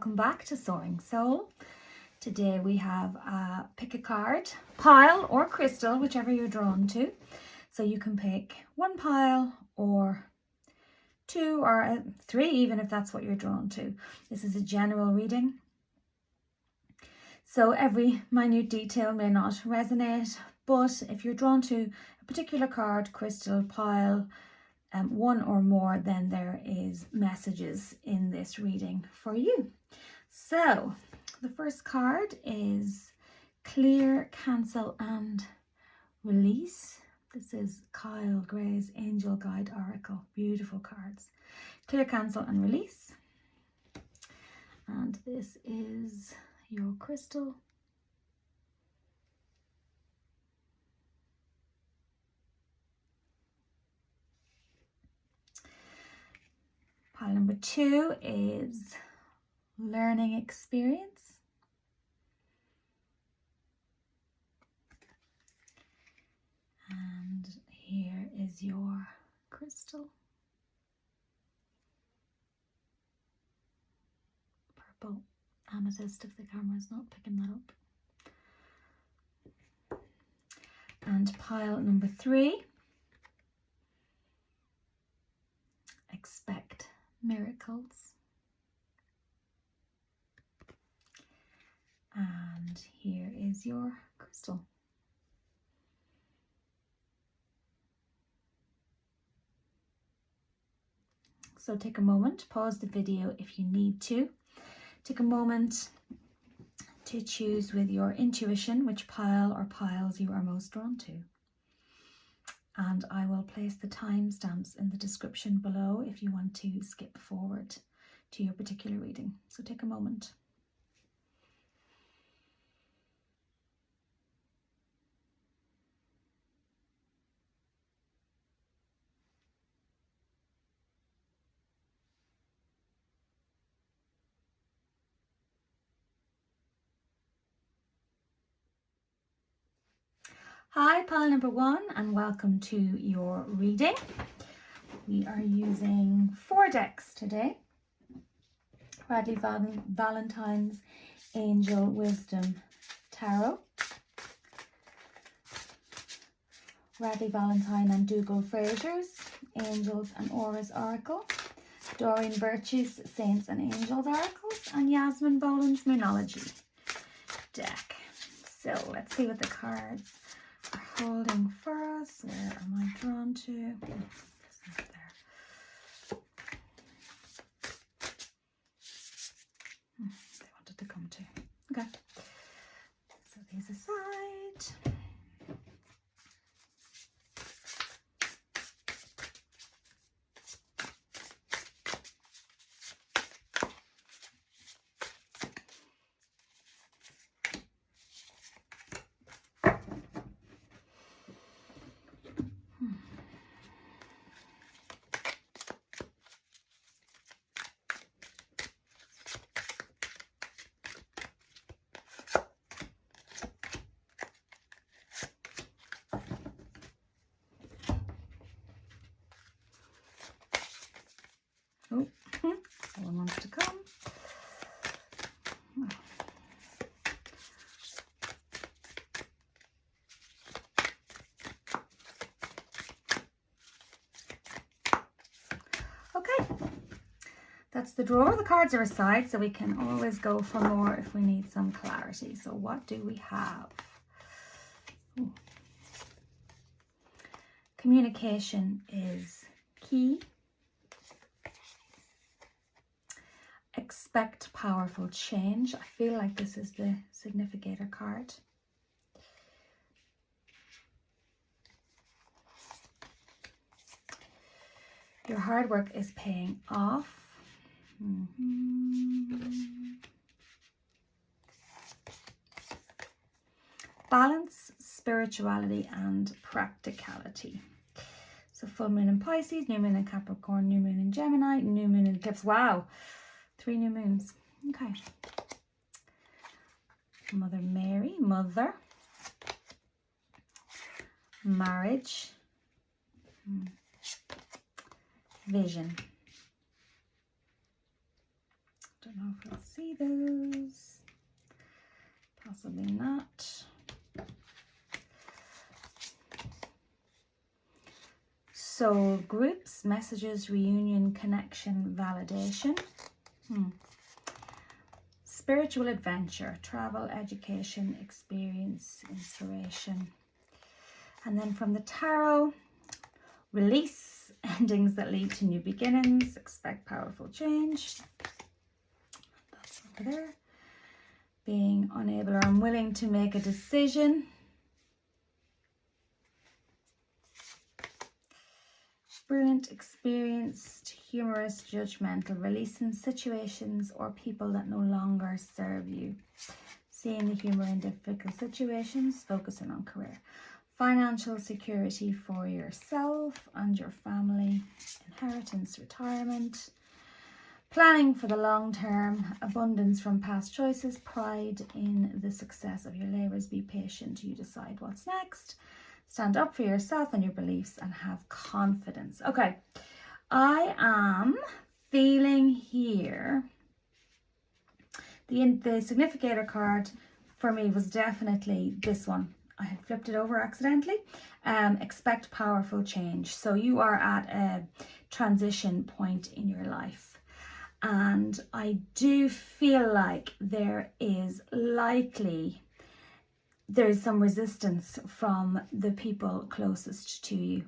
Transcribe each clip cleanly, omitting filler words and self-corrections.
welcome back to Soaring Soul. Today we have pick a card, pile or crystal, whichever you're drawn to. So you can pick one pile or two or three, even if that's what you're drawn to. This is a general reading, so every minute detail may not resonate, but if you're drawn to a particular card, crystal, pile, one or more, then there is messages in this reading for you. So the first card is Clear, Cancel and Release. This is Kyle Gray's Angel Guide Oracle. Beautiful cards. Clear, Cancel and Release. And this is your crystal. Pile number 2 is Learning Experience. And here is your crystal. Purple amethyst, if the camera is not picking that up. And pile number 3, Expect Miracles. And here is your crystal. So take a moment, pause the video if you need to. Take a moment to choose with your intuition which pile or piles you are most drawn to. And I will place the timestamps in the description below if you want to skip forward to your particular reading. So take a moment. Hi, pile number 1, and welcome to your reading. We are using 4 decks today. Radley Valentine's Angel Wisdom Tarot, Radley Valentine and Dougal Fraser's Angels and Auras Oracle, Doreen Birch's Saints and Angels Oracles, and Yasmin Boland's Moonology deck. So let's see what the cards are holding for us. Where am I drawn to? It's not there. They wanted to come to. Okay. So these aside. Oh, someone wants to come. Okay, that's the drawer. The cards are aside, so we can always go for more if we need some clarity. So what do we have? Ooh. Communication is key. Expect powerful change. I feel like this is the significator card. Your hard work is paying off. Balance, spirituality and practicality. So full moon in Pisces, new moon in Capricorn, new moon in Gemini, new moon in Eclipse. Wow, 3 new moons. Okay. Mother Mary, mother. Marriage. Vision. Don't don't know if I'll see those. Possibly not. Soul groups, messages, reunion, connection, validation. Spiritual adventure, travel, education, experience, inspiration. And then from the tarot, release, endings that lead to new beginnings, expect powerful change. That's over there. Being unable or unwilling to make a decision. Brilliant, experienced, humorous, judgmental, releasing situations or people that no longer serve you. Seeing the humor in difficult situations, focusing on career. Financial security for yourself and your family. Inheritance, retirement. Planning for the long term, abundance from past choices, pride in the success of your labours. Be patient, you decide what's next. Stand up for yourself and your beliefs and have confidence. Okay, I am feeling here, the significator card for me was definitely this one. I had flipped it over accidentally. Expect powerful change. So you are at a transition point in your life. And I do feel like there's some resistance from the people closest to you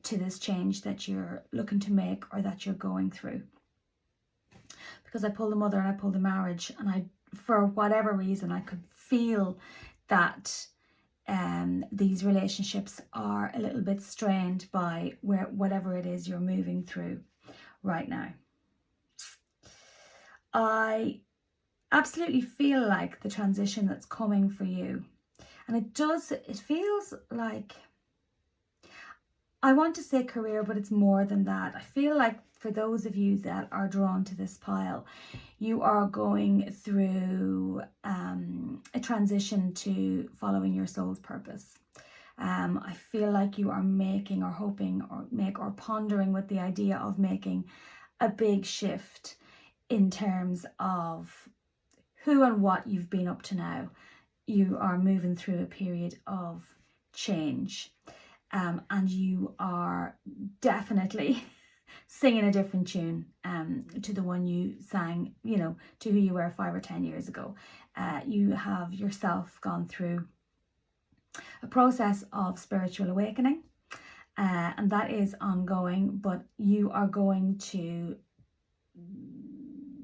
to this change that you're looking to make or that you're going through. Because I pulled the mother and I pulled the marriage, and for whatever reason, I could feel that these relationships are a little bit strained by whatever it is you're moving through right now. I absolutely feel like the transition that's coming for you, and it feels like, I want to say career, but it's more than that. I feel like for those of you that are drawn to this pile, you are going through a transition to following your soul's purpose. I feel like you are making or hoping or pondering with the idea of making a big shift in terms of who and what you've been up to now. You are moving through a period of change, and you are definitely singing a different tune to the one you sang, to who you were 5 or 10 years ago. You have yourself gone through a process of spiritual awakening, and that is ongoing, but you are going to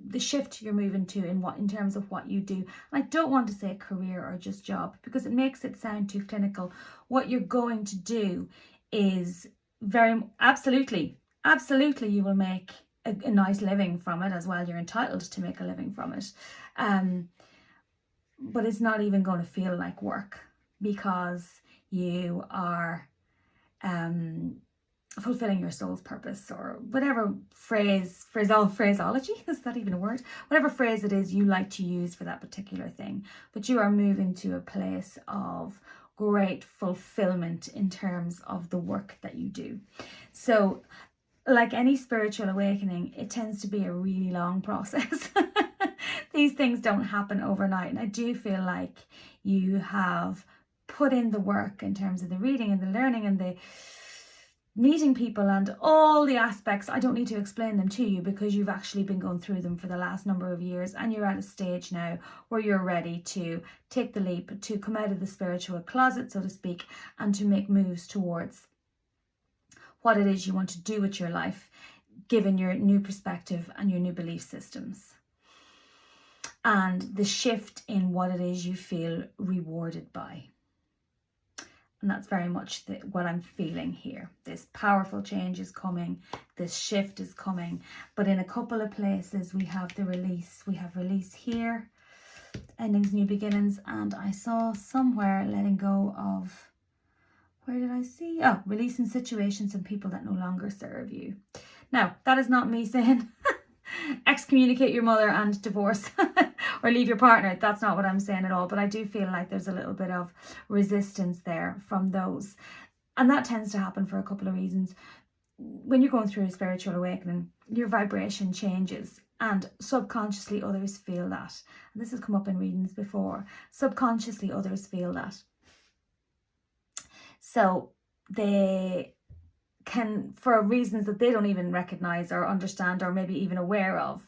the shift you're moving to in terms of what you do. And I don't want to say career or just job, because it makes it sound too clinical. What you're going to do is absolutely you will make a nice living from it as well. You're entitled to make a living from it, but it's not even going to feel like work, because you are fulfilling your soul's purpose, or whatever phraseology, is that even a word? Whatever phrase it is you like to use for that particular thing. But you are moving to a place of great fulfillment in terms of the work that you do. So like any spiritual awakening, it tends to be a really long process. These things don't happen overnight. And I do feel like you have put in the work in terms of the reading and the learning and the meeting people and all the aspects. I don't need to explain them to you, because you've actually been going through them for the last number of years, and you're at a stage now where you're ready to take the leap, to come out of the spiritual closet, so to speak, and to make moves towards what it is you want to do with your life, given your new perspective and your new belief systems, and the shift in what it is you feel rewarded by. And that's very much what I'm feeling here. This powerful change is coming. This shift is coming. But in a couple of places, we have the release. We have release here, endings, new beginnings. And I saw somewhere letting go of, where did I see? Oh, releasing situations and people that no longer serve you. Now, that is not me saying excommunicate your mother and divorce or leave your partner. That's not what I'm saying at all. But I do feel like there's a little bit of resistance there from those. And that tends to happen for a couple of reasons. When you're going through a spiritual awakening, your vibration changes. And subconsciously others feel that. And this has come up in readings before. Subconsciously others feel that. So they can, for reasons that they don't even recognize or understand or maybe even aware of,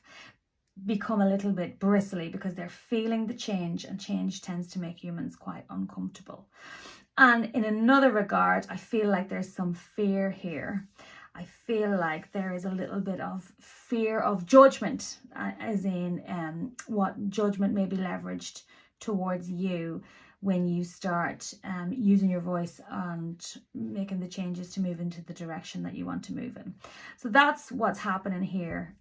become a little bit bristly because they're feeling the change, and change tends to make humans quite uncomfortable. And in another regard, I feel like there's some fear here. I feel like there is a little bit of fear of judgment, as in what judgment may be leveraged towards you when you start using your voice and making the changes to move into the direction that you want to move in. So that's what's happening here.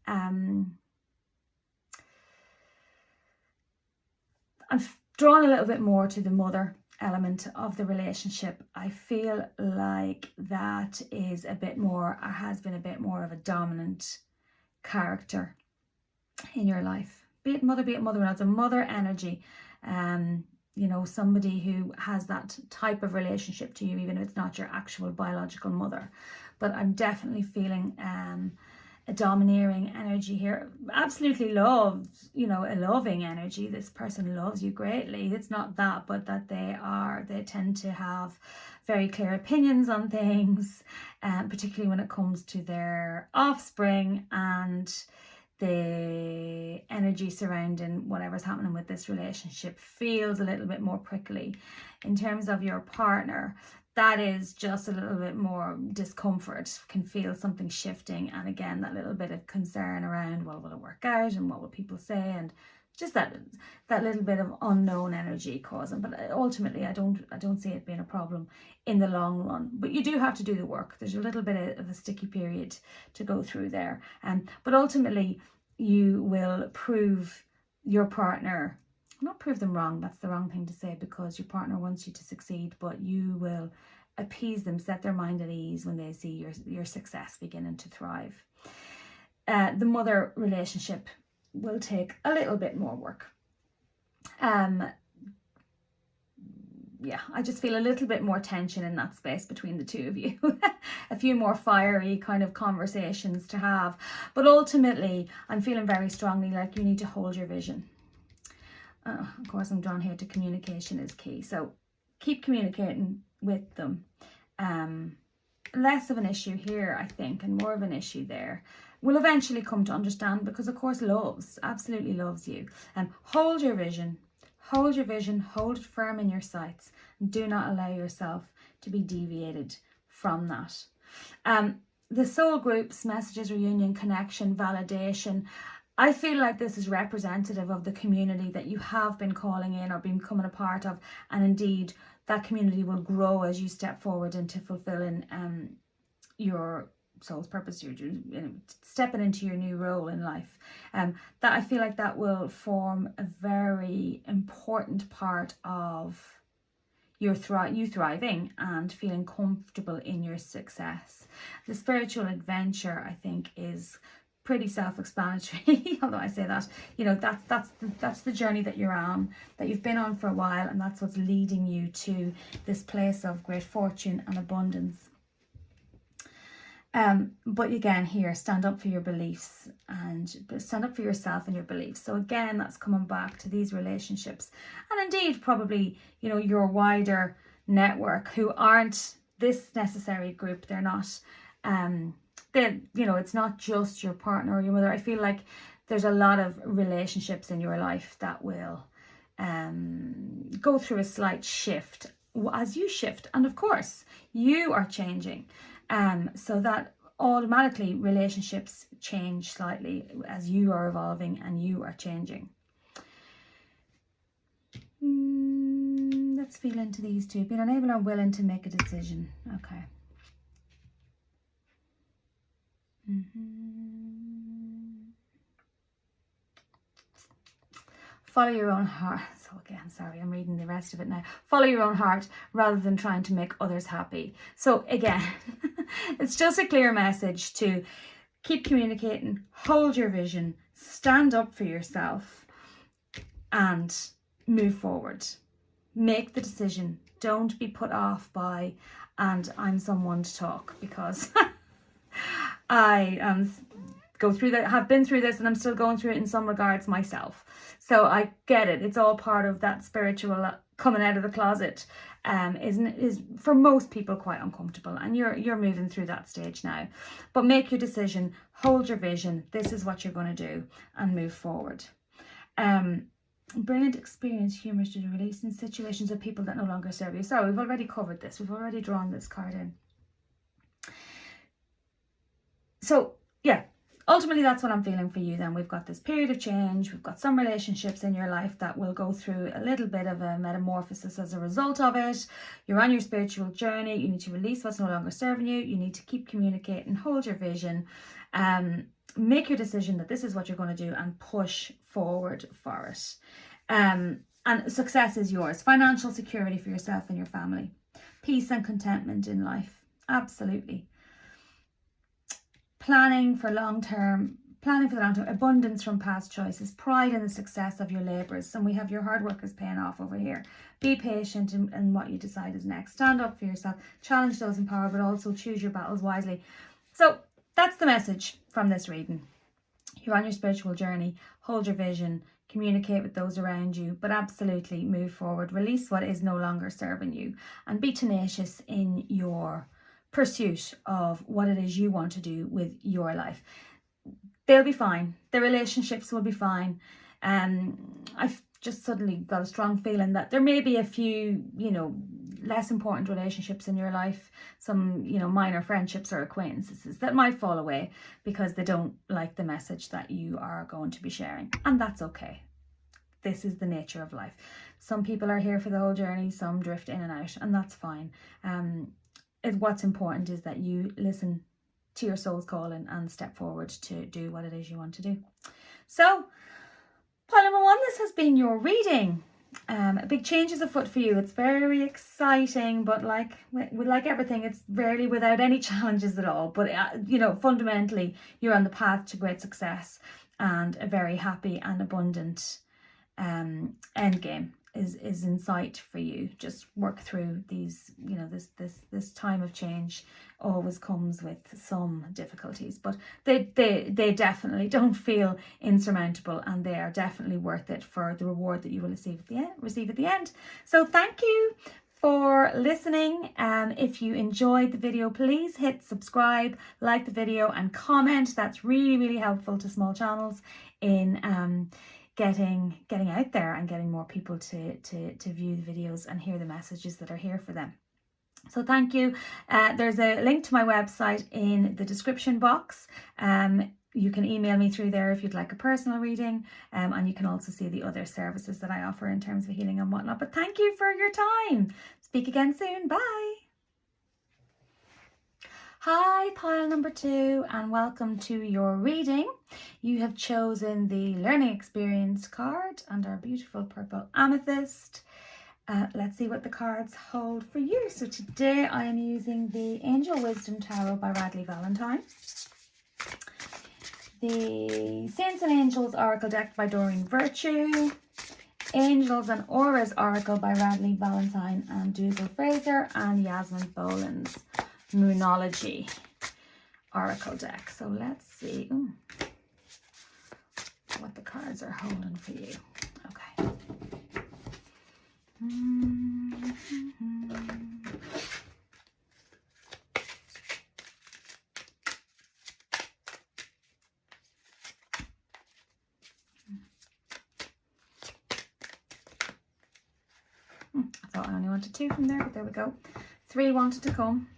I've drawn a little bit more to the mother element of the relationship. I feel like that is a bit more, or has been a bit more of a dominant character in your life. Be it mother-in-law, it's a mother energy. You know, somebody who has that type of relationship to you, even if it's not your actual biological mother. But I'm definitely feeling a domineering energy here. Absolutely loves, you know, a loving energy. This person loves you greatly. It's not that, but that they tend to have very clear opinions on things, particularly when it comes to their offspring, and the energy surrounding whatever's happening with this relationship feels a little bit more prickly. In terms of your partner, that is just a little bit more discomfort, can feel something shifting, and again that little bit of concern around, well, will it work out, and what will people say, and just that little bit of unknown energy causing. But ultimately I don't see it being a problem in the long run, but you do have to do the work. There's a little bit of a sticky period to go through there, but ultimately you will prove your partner, not prove them wrong, that's the wrong thing to say, because your partner wants you to succeed, but you will appease them, set their mind at ease when they see your success beginning to thrive. The mother relationship will take a little bit more work. Yeah, I just feel a little bit more tension in that space between the two of you. A few more fiery kind of conversations to have. But ultimately, I'm feeling very strongly like you need to hold your vision. Of course, I'm drawn here to communication is key. So keep communicating with them. Less of an issue here, I think, and more of an issue there. Will eventually come to understand, because of course absolutely loves you. Hold your vision. Hold your vision, hold it firm in your sights, and do not allow yourself to be deviated from that. The soul groups, messages, reunion, connection, validation, I feel like this is representative of the community that you have been calling in or been becoming a part of, and indeed that community will grow as you step forward into fulfilling your soul's purpose. You're stepping into your new role in life. That I feel like that will form a very important part of you thriving and feeling comfortable in your success. The spiritual adventure, I think, is pretty self-explanatory. Although I say that, you know, that's the journey that you're on, that you've been on for a while, and that's what's leading you to this place of great fortune and abundance. But again, here, stand up for your beliefs and stand up for yourself and your beliefs. So again, that's coming back to these relationships, and indeed probably, you know, your wider network who aren't this necessary group. They're not you know, it's not just your partner or your mother. I feel like there's a lot of relationships in your life that will go through a slight shift as you shift, and of course you are changing, so that automatically relationships change slightly as you are evolving and you are changing. Let's feel into these two. Being unable or willing to make a decision. Okay. Follow your own heart. So again, sorry, I'm reading the rest of it now. Follow your own heart rather than trying to make others happy. So again, it's just a clear message to keep communicating, hold your vision, stand up for yourself, and move forward. Make the decision. Don't be put off by, and I'm someone to talk, because I am go through that, have been through this, and I'm still going through it in some regards myself. So I get it. It's all part of that spiritual coming out of the closet. Is for most people quite uncomfortable, and you're moving through that stage now. But make your decision, hold your vision. This is what you're going to do, and move forward. Brilliant experience, humorous to release in situations of people that no longer serve you. So we've already covered this. We've already drawn this card in. So yeah, ultimately that's what I'm feeling for you then. We've got this period of change. We've got some relationships in your life that will go through a little bit of a metamorphosis as a result of it. You're on your spiritual journey. You need to release what's no longer serving you. You need to keep communicating, hold your vision, make your decision that this is what you're going to do, and push forward for it. And success is yours. Financial security for yourself and your family. Peace and contentment in life. Absolutely. Planning for the long term, abundance from past choices, pride in the success of your labours. And we have your hard work is paying off over here. Be patient in what you decide is next. Stand up for yourself, challenge those in power, but also choose your battles wisely. So that's the message from this reading. You're on your spiritual journey, hold your vision, communicate with those around you, but absolutely move forward. Release what is no longer serving you, and be tenacious in your pursuit of what it is you want to do with your life. They'll be fine. The relationships will be fine. I've just suddenly got a strong feeling that there may be a few, less important relationships in your life, some, minor friendships or acquaintances that might fall away because they don't like the message that you are going to be sharing. And that's okay. This is the nature of life. Some people are here for the whole journey, some drift in and out, and that's fine. What's important is that you listen to your soul's calling and step forward to do what it is you want to do. So, pile number 1, this has been your reading. A big change is afoot for you. It's very exciting, but like everything, it's rarely without any challenges at all. But fundamentally, you're on the path to great success and a very happy and abundant end game is in sight for you. Just work through these, this time of change always comes with some difficulties, but they definitely don't feel insurmountable, and they are definitely worth it for the reward that you will receive at the end. So thank you for listening. If you enjoyed the video, please hit subscribe, like the video, and comment. That's really, really helpful to small channels in getting out there and getting more people to view the videos and hear the messages that are here for them. So thank you. There's a link to my website in the description box. You can email me through there if you'd like a personal reading, and you can also see the other services that I offer in terms of healing and whatnot. But thank you for your time. Speak again soon. Bye. Hi, pile number 2, and welcome to your reading. You have chosen the Learning Experience card and our beautiful purple amethyst. Let's see what the cards hold for you. So today I am using the Angel Wisdom Tarot by Radley Valentine, the Saints and Angels Oracle deck by Doreen Virtue, Angels and Auras Oracle by Radley Valentine and Dougal Fraser, and Yasmin Boland's Moonology Oracle deck. So let's see what the cards are holding for you. Okay. I thought I only wanted 2 from there, but there we go. 3 wanted to come.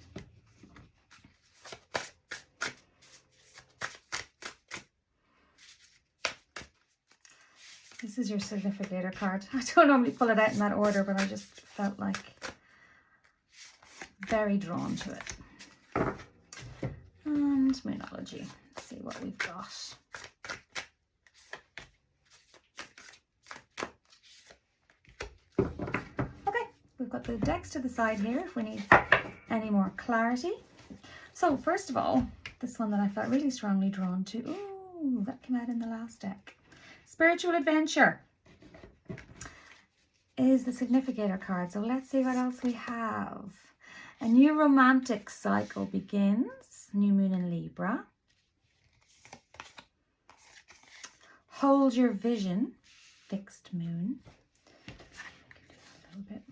This is your significator card. I don't normally pull it out in that order, but I just felt like very drawn to it. And Moonology. Let's see what we've got. Okay, we've got the decks to the side here if we need any more clarity. So first of all, this one that I felt really strongly drawn to. Ooh, that came out in the last deck. Spiritual adventure is the significator card. So let's see what else we have. A new romantic cycle begins. New moon in Libra. Hold your vision, fixed moon. I can do that a little bit.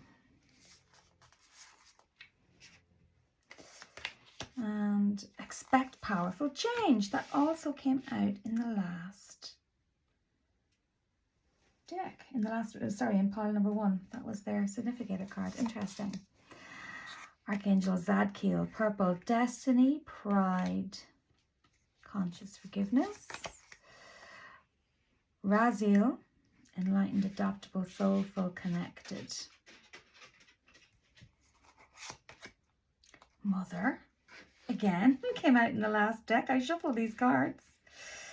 And expect powerful change. That also came out in the last deck. In pile number 1. That was their significator card. Interesting. Archangel Zadkiel, purple, destiny, pride, conscious forgiveness. Raziel, enlightened, adaptable, soulful, connected. Mother, again, came out in the last deck. I shuffled these cards.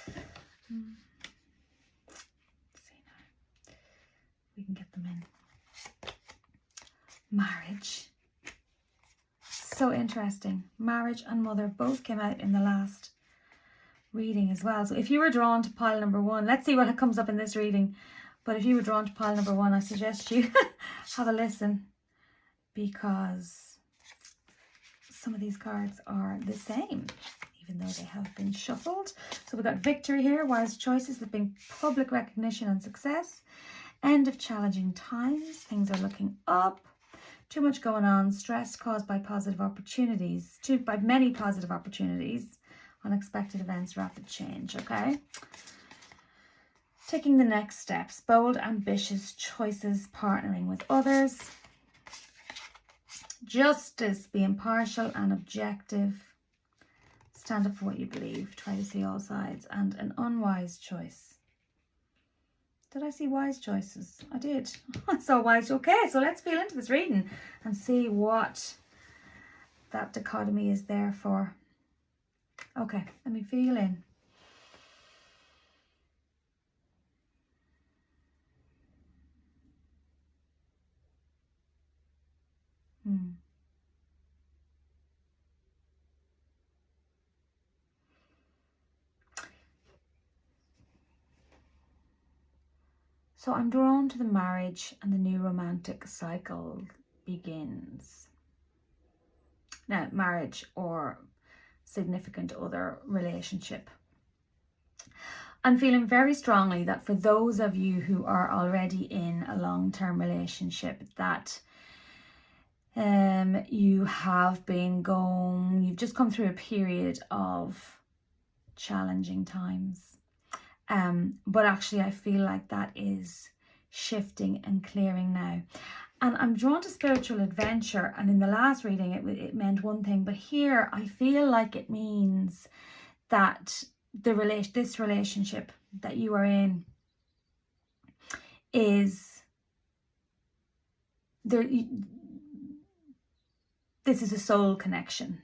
Let's see now. We can get them in. Marriage. So interesting. Marriage and mother both came out in the last reading as well. So if you were drawn to pile number 1, let's see what comes up in this reading. But if you were drawn to pile number 1, I suggest you have a listen, because some of these cards are the same, even though they have been shuffled. So we've got victory here, wise choices that bring public recognition and success. End of challenging times, things are looking up. Too much going on, stress caused by positive opportunities, by many positive opportunities, unexpected events, rapid change, okay? Taking the next steps, bold, ambitious choices, partnering with others. Justice, be impartial and objective. Stand up for what you believe, try to see all sides. And an unwise choice. Did I see wise choices? I did. I saw wise. Okay, so let's feel into this reading and see what that dichotomy is there for. Okay, let me feel in. So I'm drawn to the marriage and the new romantic cycle begins. Now, marriage or significant other relationship. I'm feeling very strongly that for those of you who are already in a long-term relationship, that you've just come through a period of challenging times. But actually I feel like that is shifting and clearing now. And I'm drawn to spiritual adventure, and in the last reading it meant one thing, but here I feel like it means that this relationship that you are in is there. This is a soul connection.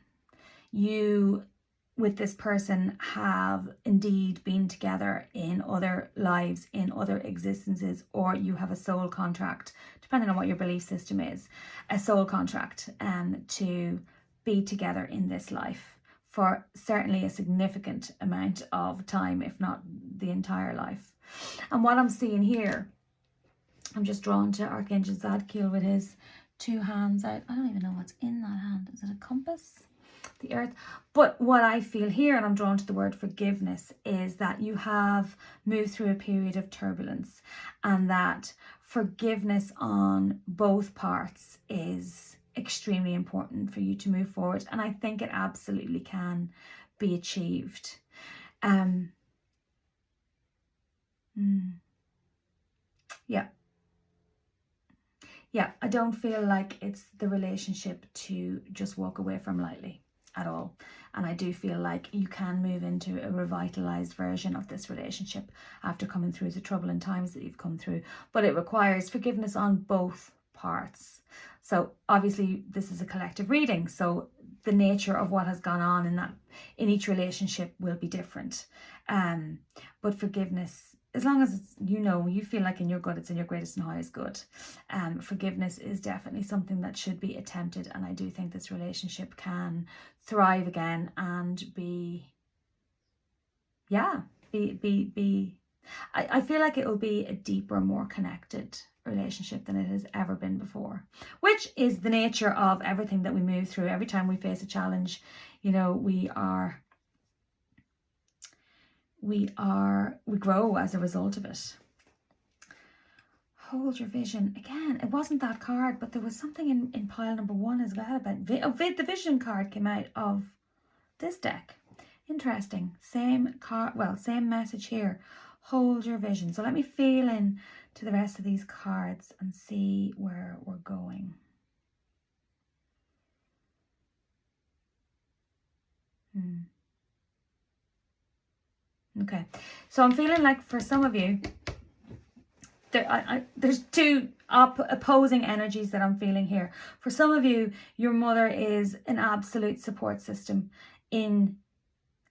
You with this person have indeed been together in other lives, in other existences, or you have a soul contract, depending on what your belief system is, a soul contract to be together in this life for certainly a significant amount of time, if not the entire life. And what I'm seeing here, I'm just drawn to Archangel Zadkiel with his 2 hands out. I don't even know what's in that hand. Is it a compass? The earth. But what I feel here, and I'm drawn to the word forgiveness, is that you have moved through a period of turbulence, and that forgiveness on both parts is extremely important for you to move forward. And I think it absolutely can be achieved. Yeah, I don't feel like it's the relationship to just walk away from lightly at all. And I do feel like you can move into a revitalized version of this relationship after coming through the troubling times that you've come through. But it requires forgiveness on both parts. So obviously this is a collective reading, so the nature of what has gone on in each relationship will be different. But forgiveness, as long as it's, you feel like in your gut, it's in your greatest and highest good. Forgiveness is definitely something that should be attempted. And I do think this relationship can thrive again and I feel like it will be a deeper, more connected relationship than it has ever been before, which is the nature of everything that we move through. Every time we face a challenge, we grow as a result of it. Hold your vision. Again, it wasn't that card, but there was something in pile number 1 as well about the vision card came out of this deck. Interesting. Same card, well, same message here. Hold your vision. So let me feel in to the rest of these cards and see where we're going. Okay, so I'm feeling like for some of you, there's two opposing energies that I'm feeling here. For some of you, your mother is an absolute support system in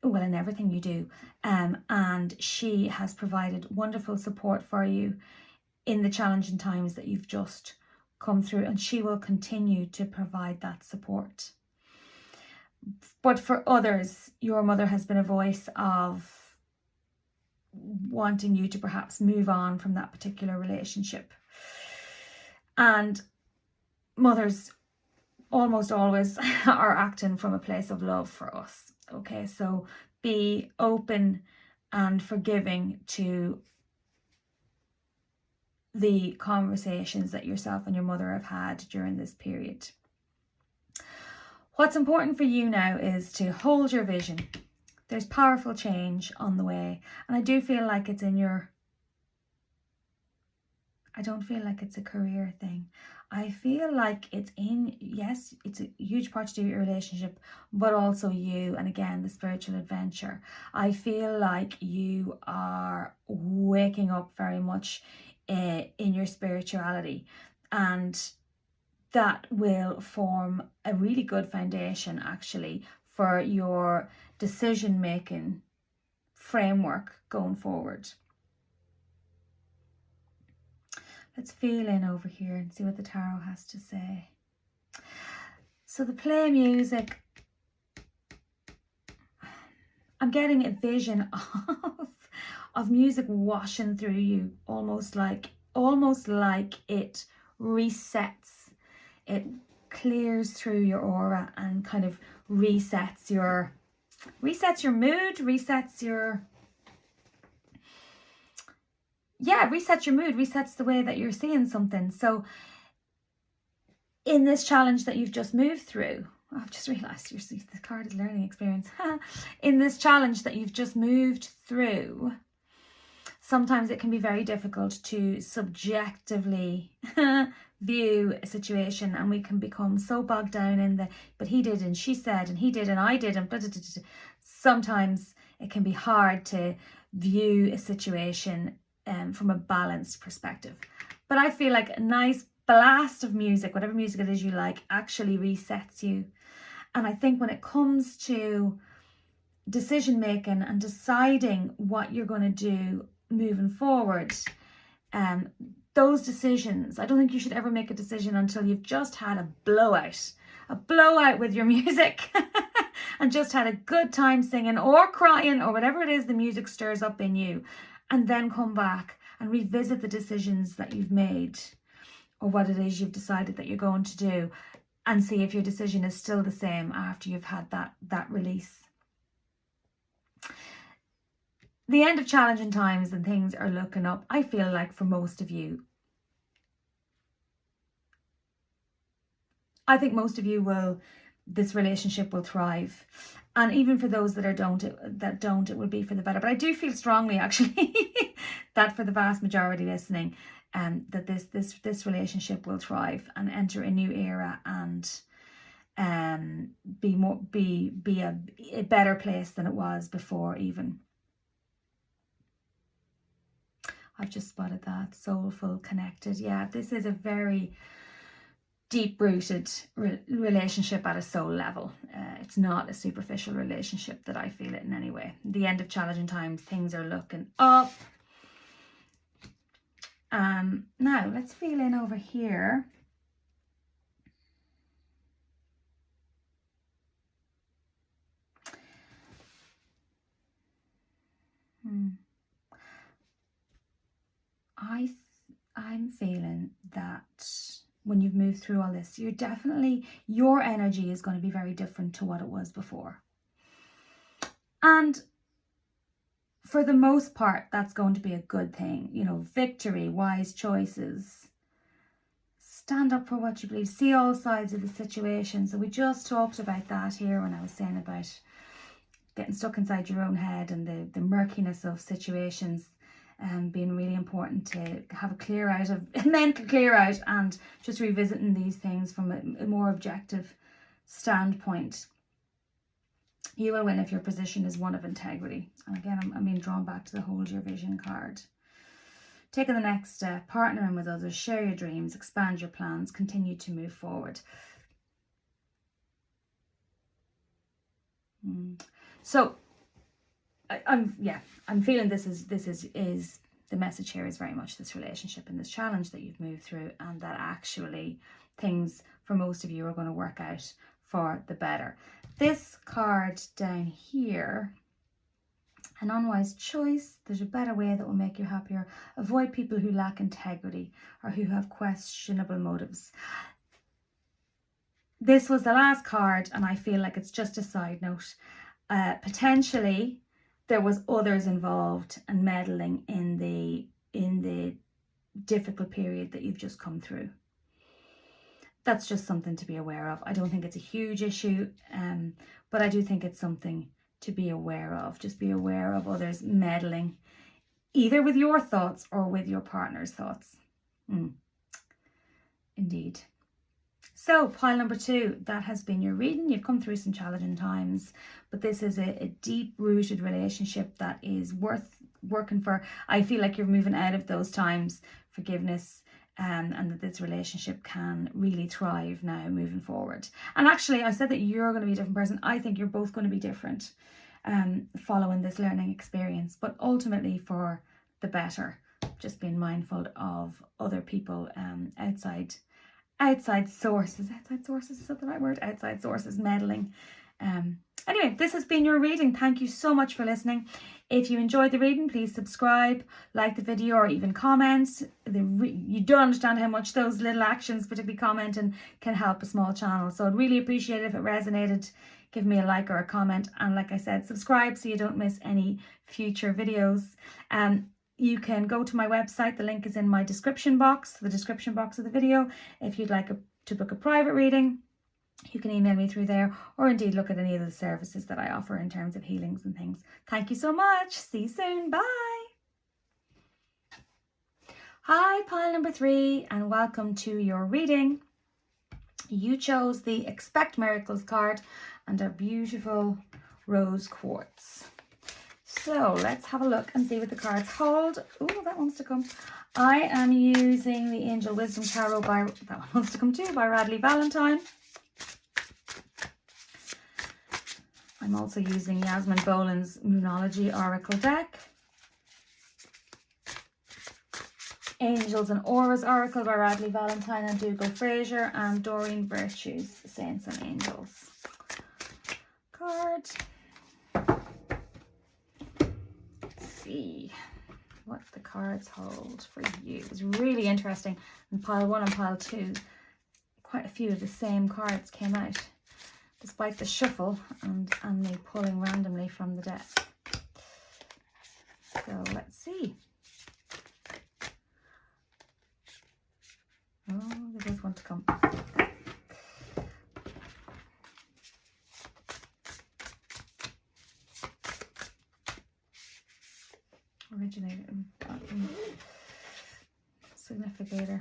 everything you do, and she has provided wonderful support for you in the challenging times that you've just come through, and she will continue to provide that support. But for others, your mother has been a voice of wanting you to perhaps move on from that particular relationship. And mothers almost always are acting from a place of love for us. Okay, so be open and forgiving to the conversations that yourself and your mother have had during this period. What's important for you now is to hold your vision. There's powerful change on the way, and I do feel like it's in your, I don't feel like it's a career thing. I feel like it's in, yes, it's a huge part to do with your relationship, but also you, and again, the spiritual adventure. I feel like you are waking up very much in your spirituality, and that will form a really good foundation actually for your decision-making framework going forward. Let's feel in over here and see what the tarot has to say. So the play music, I'm getting a vision of music washing through you, almost like it resets, it clears through your aura and kind of resets your mood, resets your mood, resets the way that you're seeing something. So in this challenge that you've just moved through, I've just realized the card is learning experience. In this challenge that you've just moved through, sometimes it can be very difficult to subjectively view a situation, and we can become so bogged down in the, but he did and she said and he did and I did and blah, blah, blah, blah. Sometimes it can be hard to view a situation from a balanced perspective. But I feel like a nice blast of music, whatever music it is you like, actually resets you. And I think when it comes to decision making and deciding what you're going to do moving forward, those decisions, I don't think you should ever make a decision until you've just had a blowout with your music and just had a good time singing or crying or whatever it is the music stirs up in you, and then come back and revisit the decisions that you've made or what it is you've decided that you're going to do, and see if your decision is still the same after you've had that release. The end of challenging times and things are looking up, I feel like, for most of you. I think most of you this relationship will thrive. And even for those that don't, it will be for the better. But I do feel strongly, actually, that for the vast majority listening, that this relationship will thrive and enter a new era and be a better place than it was before even. I've just spotted that. Soulful, connected. Yeah, this is a very deep-rooted relationship at a soul level. It's not a superficial relationship that I feel it in any way. The end of challenging times, things are looking up. Now, let's feel in over here. I'm feeling that when you've moved through all this, your energy is going to be very different to what it was before. And for the most part, that's going to be a good thing. You know, victory, wise choices. Stand up for what you believe. See all sides of the situation. So we just talked about that here when I was saying about getting stuck inside your own head and the murkiness of situations, being really important to have a mental clear out, and just revisiting these things from a more objective standpoint. You will win if your position is one of integrity. And again, I'm being drawn back to the hold your vision card. Taking the next step, partnering with others, share your dreams, expand your plans, continue to move forward. So I'm feeling this is the message here is very much this relationship and this challenge that you've moved through, and that actually things for most of you are going to work out for the better. This card down here, an unwise choice. There's a better way that will make you happier. Avoid people who lack integrity or who have questionable motives. This was the last card, and I feel like it's just a side note. Potentially there was others involved and meddling in the difficult period that you've just come through. That's just something to be aware of. I don't think it's a huge issue, but I do think it's something to be aware of. Just be aware of others meddling either with your thoughts or with your partner's thoughts. Indeed. So pile number 2, that has been your reading. You've come through some challenging times, but this is a deep-rooted relationship that is worth working for. I feel like you're moving out of those times, forgiveness, and that this relationship can really thrive now moving forward. And actually, I said that you're going to be a different person. I think you're both going to be different following this learning experience, but ultimately for the better. Just being mindful of other people, outside sources. Outside sources, is that the right word? Outside sources meddling. Anyway, this has been your reading. Thank you so much for listening. If you enjoyed the reading, please subscribe, like the video, or even comment. You don't understand how much those little actions, particularly commenting, can help a small channel. So I'd really appreciate it if it resonated. Give me a like or a comment. And like I said, subscribe so you don't miss any future videos. You can go to my website. The link is in my description box, the description box of the video. If you'd like to book a private reading, you can email me through there, or indeed look at any of the services that I offer in terms of healings and things. Thank you so much. See you soon. Bye. Hi, pile number 3, and welcome to your reading. You chose the Expect Miracles card and our beautiful rose quartz. So let's have a look and see what the cards hold. Oh, that wants to come. I am using the Angel Wisdom Tarot that one wants to come too, by Radley Valentine. I'm also using Yasmin Boland's Moonology Oracle deck. Angels and Auras Oracle by Radley Valentine and Dougal Fraser, and Doreen Virtue's Saints and Angels card. Let's see what the cards hold for you. It's really interesting. In pile 1 and pile 2, quite a few of the same cards came out, despite the shuffle and me pulling randomly from the deck. So let's see. Oh, they both want to come. Originator, significator.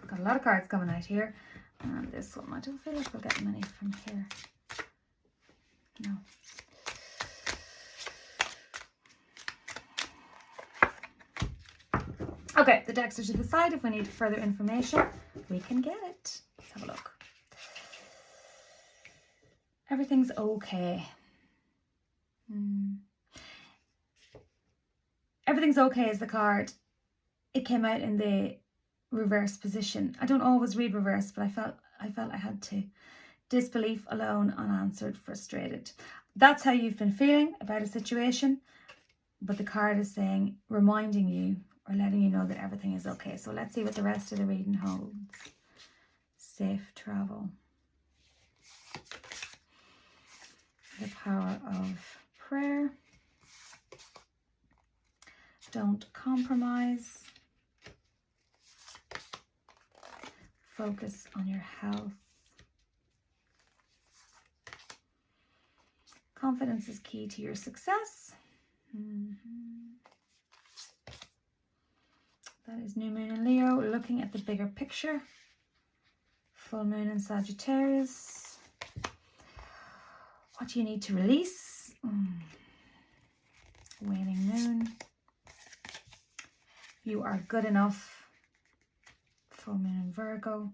Got a lot of cards coming out here. And this one, I don't feel like we'll get many from here. No. Okay, the decks are to the side. If we need further information, we can get it. Let's have a look. Everything's okay. Everything's okay is the card. It came out in the reverse position. I don't always read reverse, but I felt I had to. Disbelief, alone, unanswered, frustrated. That's how you've been feeling about a situation, but the card is saying, reminding you or letting you know that everything is okay. So let's see what the rest of the reading holds. Safe travel. power of prayer. Don't compromise. Focus on your health. Confidence is key to your success. That is new moon in Leo, looking at the bigger picture. Full moon in Sagittarius. What do you need to release? Waning moon. You are good enough. Full moon in Virgo.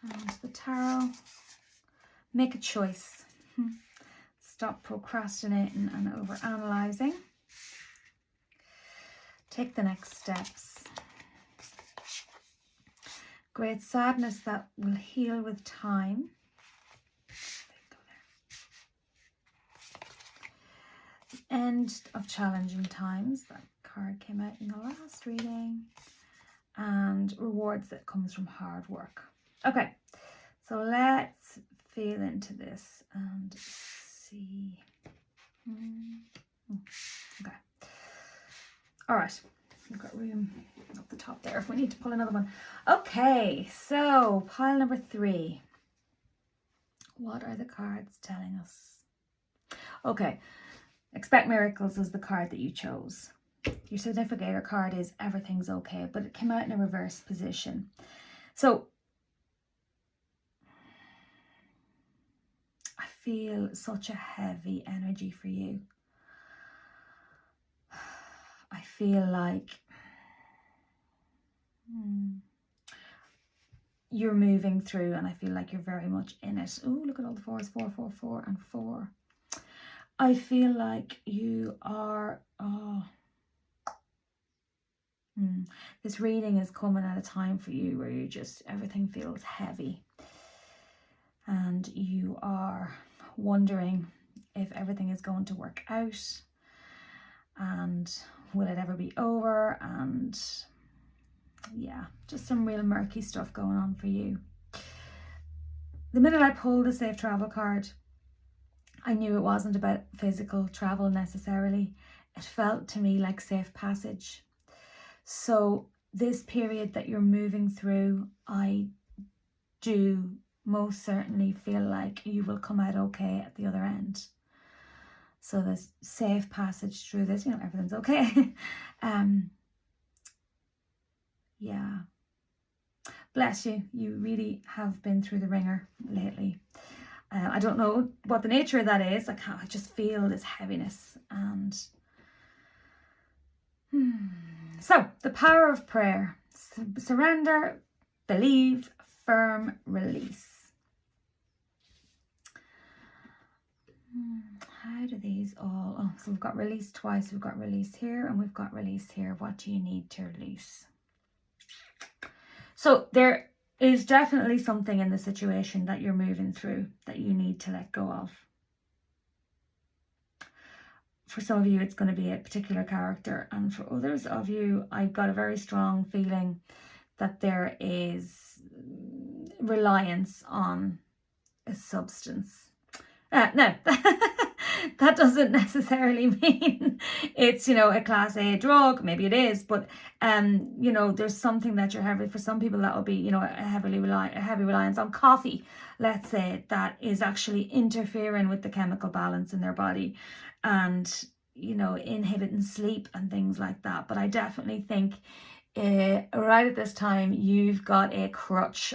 And the tarot. Make a choice. Stop procrastinating and overanalyzing. Take the next steps. Great sadness that will heal with time. The end of challenging times. That card came out in the last reading. And rewards that comes from hard work. Okay, so let's feel into this and see. Okay. All right. We've got room up the top there if we need to pull another one. Okay, so pile number 3. What are the cards telling us? Okay, expect miracles is the card that you chose. Your significator card is everything's okay, but it came out in a reverse position. So I feel such a heavy energy for you. I feel like you're moving through, and I feel like you're very much in it. Oh, look at all the 4s, 4, 4, 4, and 4. I feel like you are, this reading is coming at a time for you where you just, everything feels heavy. And you are wondering if everything is going to work out. And will it ever be over? And yeah, just some real murky stuff going on for you. The minute I pulled the safe travel card, I knew it wasn't about physical travel necessarily. It felt to me like safe passage. So this period that you're moving through, I do most certainly feel like you will come out okay at the other end. So there's safe passage through this, everything's okay. Yeah. Bless you. You really have been through the ringer lately. I don't know what the nature of that is. I just feel this heaviness. And so the power of prayer. Surrender, believe, firm, release. How do these all... Oh, so we've got release twice. We've got release here and we've got release here. What do you need to release? So there is definitely something in the situation that you're moving through that you need to let go of. For some of you, it's going to be a particular character. And for others of you, I've got a very strong feeling that there is reliance on a substance. No, that doesn't necessarily mean it's, a class A drug. Maybe it is, but, there's something that you're heavy. For some people, that will be, a heavy reliance on coffee, let's say, that is actually interfering with the chemical balance in their body and, inhibiting sleep and things like that. But I definitely think right at this time, you've got a crutch.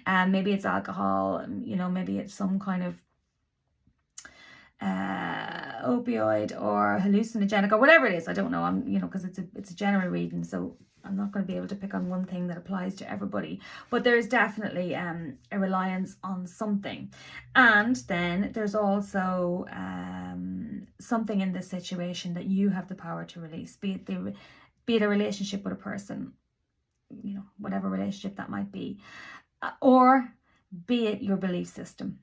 And maybe it's alcohol, maybe it's some kind of opioid or hallucinogenic or whatever it is. I don't know. I'm because it's a general reading, so I'm not going to be able to pick on one thing that applies to everybody. But there is definitely a reliance on something. And then there's also something in this situation that you have the power to release, be it a relationship with a person, whatever relationship that might be, or be it your belief system.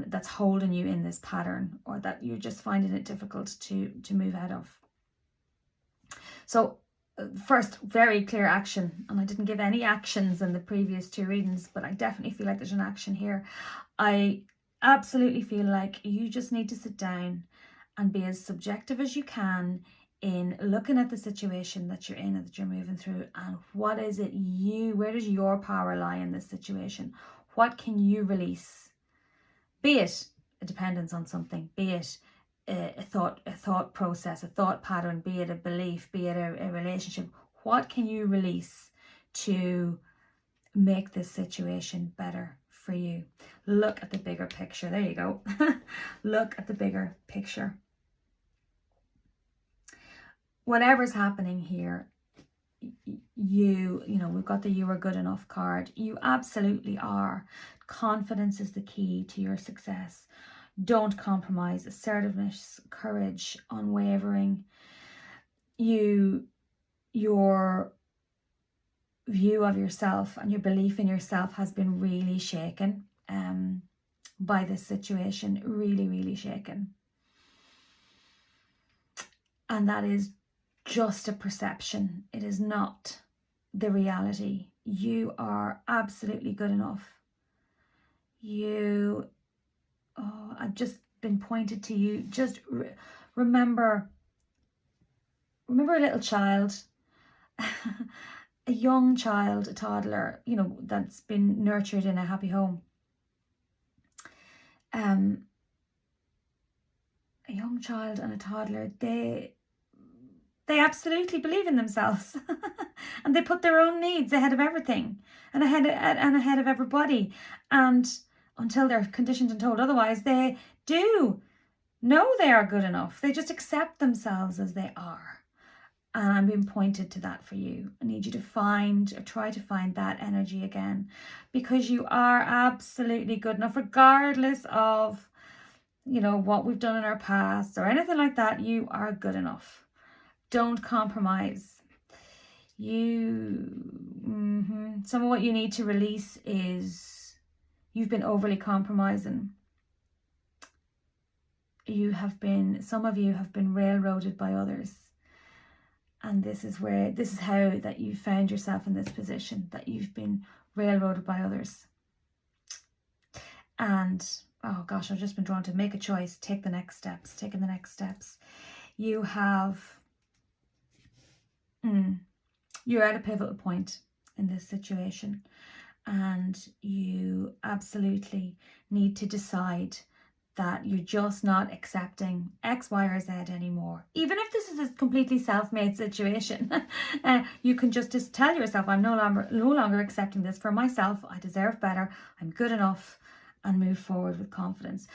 That's holding you in this pattern, or that you're just finding it difficult to move out of. So first, very clear action. And I didn't give any actions in the previous 2 readings, but I definitely feel like there's an action here. I absolutely feel like you just need to sit down and be as subjective as you can in looking at the situation that you're in and that you're moving through, and what is it where does your power lie in this situation? What can you release? Be it a dependence on something, be it a thought process, a thought pattern, be it a belief, be it a relationship. What can you release to make this situation better for you? Look at the bigger picture. There you go. Look at the bigger picture. Whatever's happening here, you know, we've got the you are good enough card. You absolutely are. Confidence is the key to your success. Don't compromise. Assertiveness, courage, unwavering. Your view of yourself and your belief in yourself has been really shaken by this situation. Really, really shaken. And that is just a perception. It is not the reality. You are absolutely good enough. I've just been pointed to you. Just remember a little child, a young child, a toddler, you know, that's been nurtured in a happy home. A young child and a toddler, they absolutely believe in themselves and they put their own needs ahead of everything and ahead of everybody. And until they're conditioned and told otherwise, they do know they are good enough. They just accept themselves as they are. And I'm being pointed to that for you. I need you to try to find that energy again, because you are absolutely good enough, regardless of, you know, what we've done in our past or anything like that. You are good enough. Don't compromise. Some of what you need to release is you've been overly compromising. Some of you have been railroaded by others. And this is how that you found yourself in this position, that you've been railroaded by others. And, oh gosh, I've just been drawn to make a choice, taking the next steps. You have, you're at a pivotal point in this situation, and you absolutely need to decide that you're just not accepting X, Y, or Z anymore. Even if this is a completely self-made situation, you can just tell yourself, I'm no longer accepting this for myself. I deserve better. I'm good enough, and move forward with confidence.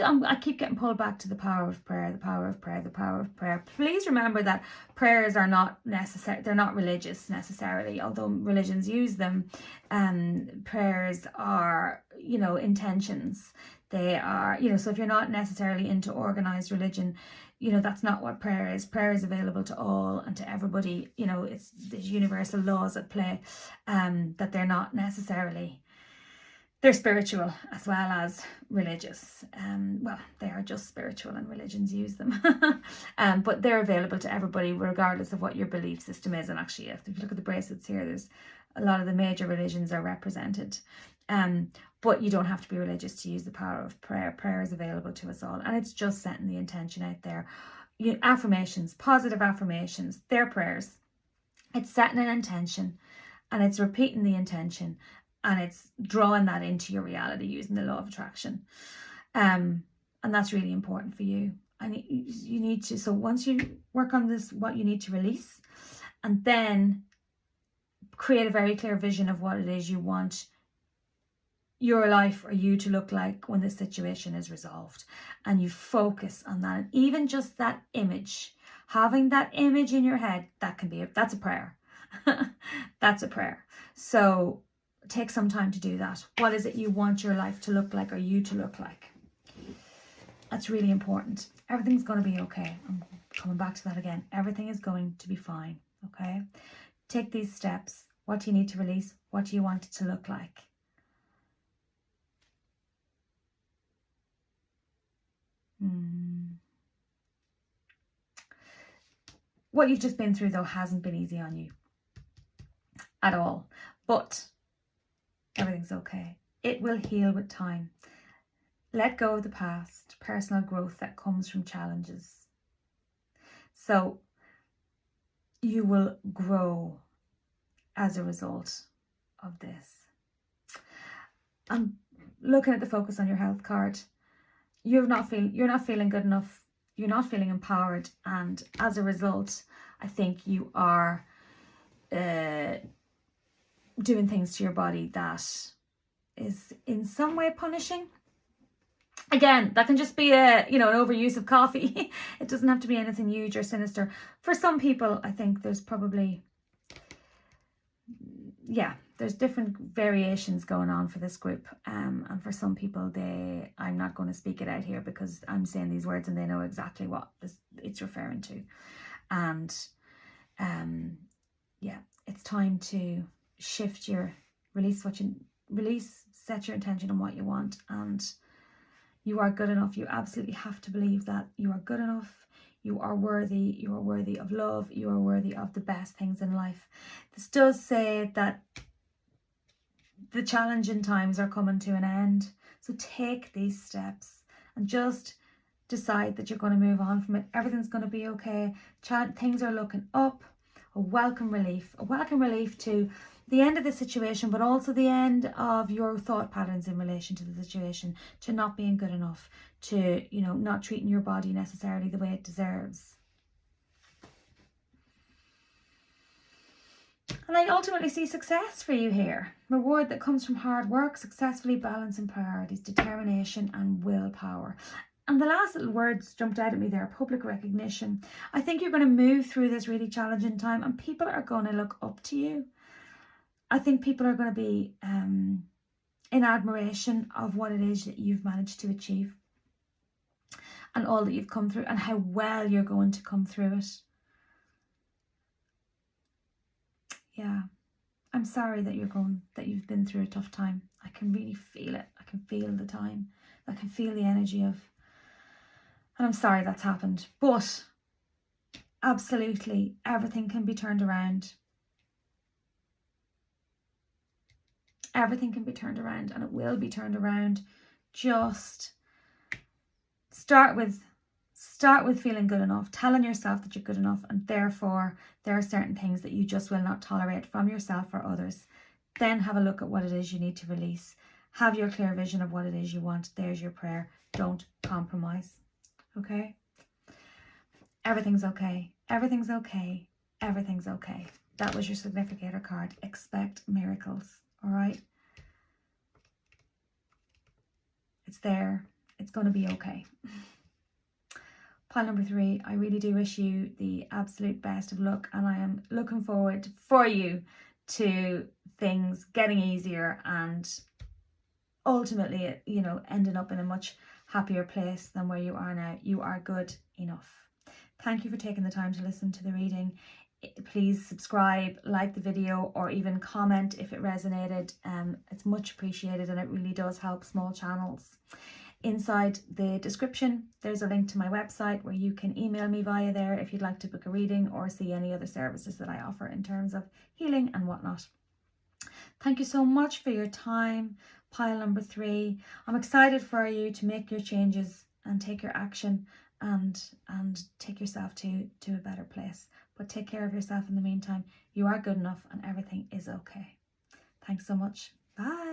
I keep getting pulled back to the power of prayer, the power of prayer, the power of prayer. Please remember that prayers are not necessary. They're not religious necessarily, although religions use them. Prayers are, you know, intentions. They are, you know, so if you're not necessarily into organized religion, you know, that's not what prayer is. Prayer is available to all and to everybody. You know, it's the universal laws at play, that they're not necessarily, they're spiritual as well as religious. Well, they are just spiritual and religions use them. But they're available to everybody regardless of what your belief system is. And actually, if you look at the bracelets here, there's a lot of the major religions are represented. But you don't have to be religious to use the power of prayer. Prayer is available to us all. And it's just setting the intention out there. Affirmations, positive affirmations, they're prayers. It's setting an intention and it's repeating the intention. And it's drawing that into your reality using the law of attraction. And that's really important for you. And you need to, so once you work on this, what you need to release, and then create a very clear vision of what it is you want your life or you to look like when the situation is resolved. And you focus on that. And even just that image, having that image in your head, that's a prayer. That's a prayer. So take some time to do that. What is it you want your life to look like or you to look like? That's really important. Everything's going to be okay. I'm coming back to that again. Everything is going to be fine. Okay? Take these steps. What do you need to release? What do you want it to look like? What you've just been through, though, hasn't been easy on you at all. But everything's okay. It will heal with time. Let go of the past, personal growth that comes from challenges. So you will grow as a result of this. I'm looking at the focus on your health card. You're not feeling good enough. You're not feeling empowered, and as a result, I think you are doing things to your body that is in some way punishing. Again, that can just be an overuse of coffee. It doesn't have to be anything huge or sinister. For some people, I think there's probably, there's different variations going on for this group. And for some people, I'm not going to speak it out here because I'm saying these words and they know exactly what it's referring to. And it's time to shift set your intention on what you want, and you are good enough. You absolutely have to believe that you are good enough. You are worthy. You are worthy of love. You are worthy of the best things in life. This does say that the challenging times are coming to an end. So take these steps and just decide that you're going to move on from it. Everything's going to be okay. Things are looking up. A welcome relief to the end of the situation, but also the end of your thought patterns in relation to the situation, to not being good enough, to, not treating your body necessarily the way it deserves. And I ultimately see success for you here. Reward that comes from hard work, successfully balancing priorities, determination and willpower. And the last little words jumped out at me there, public recognition. I think you're going to move through this really challenging time and people are going to look up to you. I think people are going to be in admiration of what it is that you've managed to achieve and all that you've come through and how well you're going to come through it. Yeah, I'm sorry that you've been through a tough time. I can really feel it. I can feel the time. I can feel the energy and I'm sorry that's happened. But absolutely, everything can be turned around. Everything can be turned around and it will be turned around. Just start with feeling good enough, telling yourself that you're good enough, and therefore there are certain things that you just will not tolerate from yourself or others. Then have a look at what it is you need to release. Have your clear vision of what it is you want. There's your prayer. Don't compromise. Okay? Everything's okay. Everything's okay. Everything's okay. That was your significator card. Expect miracles. All right? It's there. It's going to be okay. Pile number 3, I really do wish you the absolute best of luck, and I am looking forward for you to things getting easier and ultimately, ending up in a much happier place than where you are now. You are good enough. Thank you for taking the time to listen to the reading. Please subscribe, like the video, or even comment if it resonated. It's much appreciated and it really does help small channels. Inside the description, there's a link to my website where you can email me via there if you'd like to book a reading or see any other services that I offer in terms of healing and whatnot. Thank you so much for your time. Pile number 3. I'm excited for you to make your changes and take your action and take yourself to a better place. But take care of yourself in the meantime. You are good enough and everything is okay. Thanks so much. Bye.